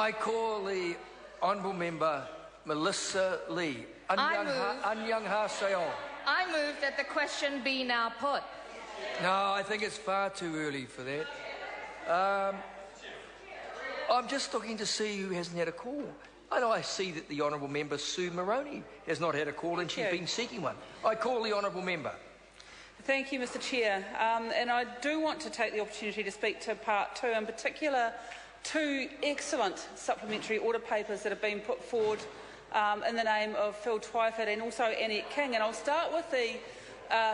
I call the Honourable Member Melissa Lee. Anyang Ha Seong. I move that the question be now put. No, I think it's far too early for that. I'm just looking to see who hasn't had a call. I see that the Honourable Member Sue Moroney has not had a call and she's been seeking one. I call the Honourable Member. Thank you, Mr Chair. And I do want to take the opportunity to speak to Part 2, in particular two excellent supplementary order papers that have been put forward in the name of Phil Twyford and also Annette King. And I'll start with the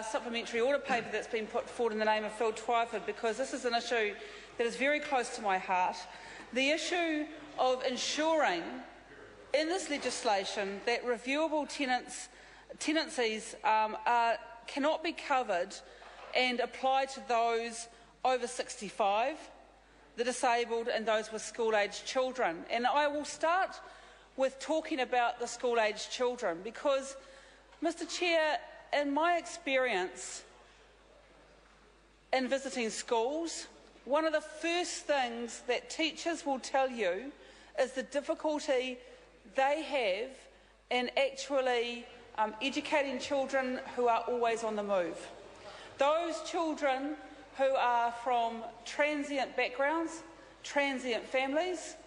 supplementary order paper that's been put forward in the name of Phil Twyford, because this is an issue that is very close to my heart. The issue of ensuring in this legislation that reviewable tenancies cannot be covered and applied to those over 65, the disabled and those with school-aged children. And I will start with talking about the school-aged children because, Mr Chair, in my experience in visiting schools, one of the first things that teachers will tell you is the difficulty they have in actually educating children who are always on the move. Those children who are from transient backgrounds, transient families,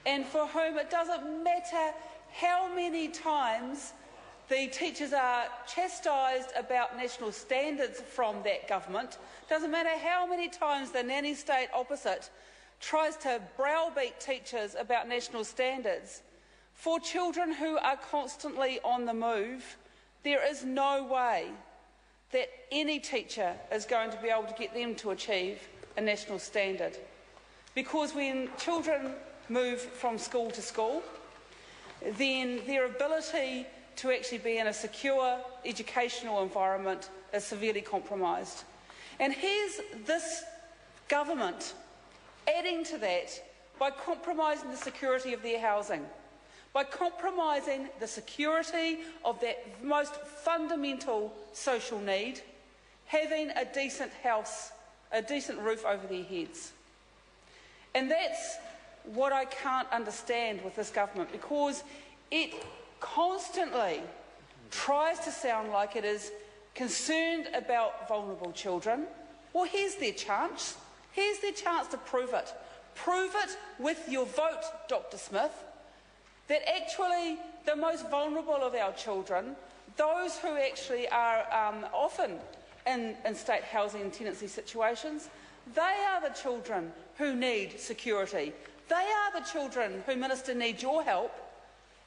and for whom it doesn't matter how many times the teachers are chastised about national standards from that government, doesn't matter how many times the nanny state opposite tries to browbeat teachers about national standards. For children who are constantly on the move, there is no way that any teacher is going to be able to get them to achieve a national standard. Because when children move from school to school, then their ability to actually be in a secure educational environment is severely compromised. And here's this government adding to that by compromising the security of their housing, by compromising the security of that most fundamental social need, having a decent house, a decent roof over their heads. And that's what I can't understand with this government, because it constantly tries to sound like it is concerned about vulnerable children. Well, here's their chance. Here's their chance to prove it. Prove it with your vote, Dr. Smith, that actually the most vulnerable of our children, those who actually are often in state housing and tenancy situations, they are the children who need security. They are the children who, Minister, need your help,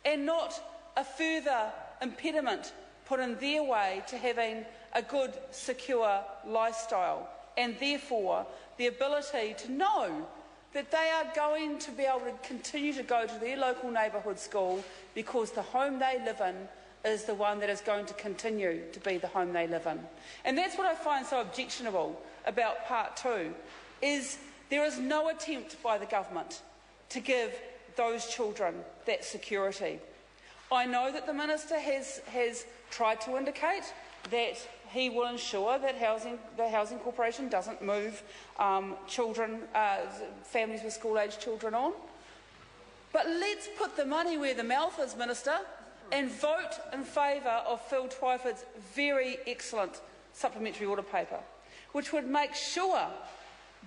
and not a further impediment put in their way to having a good, secure lifestyle, and therefore the ability to know that they are going to be able to continue to go to their local neighbourhood school because the home they live in is the one that is going to continue to be the home they live in. And that's what I find so objectionable about Part 2, is there is no attempt by the government to give those children that security. I know that the Minister has tried to indicate that he will ensure that the Housing Corporation doesn't move families with school-aged children on. But let's put the money where the mouth is, Minister, and vote in favour of Phil Twyford's very excellent supplementary order paper, which would make sure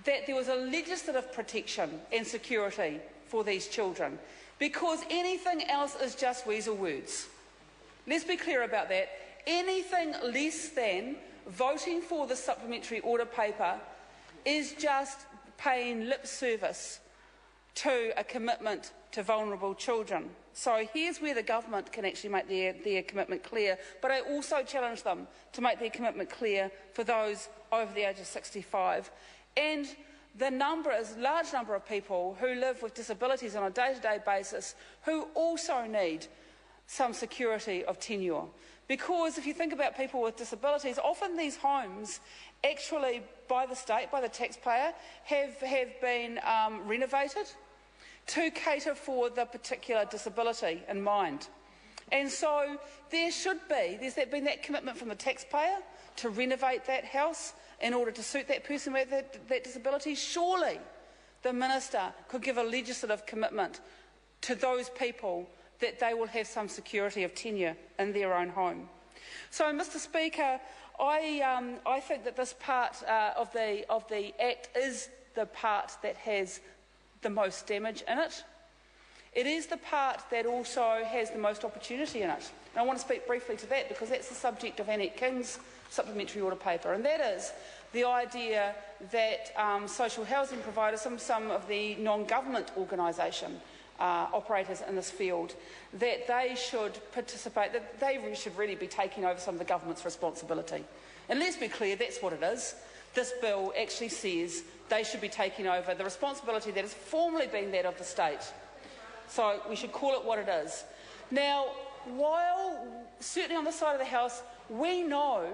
that there was a legislative protection and security for these children, because anything else is just weasel words. Let's be clear about that. Anything less than voting for the supplementary order paper is just paying lip service to a commitment to vulnerable children. So here's where the government can actually make their commitment clear, but I also challenge them to make their commitment clear for those over the age of 65. And the large number of people who live with disabilities on a day-to-day basis who also need some security of tenure. Because if you think about people with disabilities, often these homes actually by the state, by the taxpayer, have been renovated to cater for the particular disability in mind. And so there's been that commitment from the taxpayer to renovate that house in order to suit that person with that disability. Surely the Minister could give a legislative commitment to those people that they will have some security of tenure in their own home. So, Mr Speaker, I think that this part of the Act is the part that has the most damage in it. It is the part that also has the most opportunity in it. And I want to speak briefly to that because that's the subject of Annette King's supplementary order paper, and that is the idea that social housing providers, some of the non-government organisation operators in this field, that they should participate, that they should really be taking over some of the government's responsibility. And let's be clear, that's what it is. This bill actually says they should be taking over the responsibility that has formerly been that of the state. So we should call it what it is. Now, while certainly on this side of the House, we know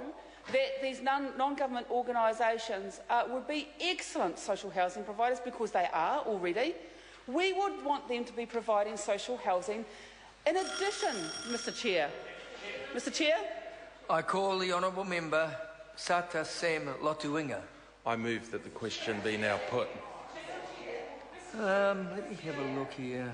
that these non-government organisations would be excellent social housing providers because they are already, we would want them to be providing social housing in addition, Mr Chair. Mr Chair? I call the honourable member Sata Sam Lotuinga. I move that the question be now put. Let me have a look here.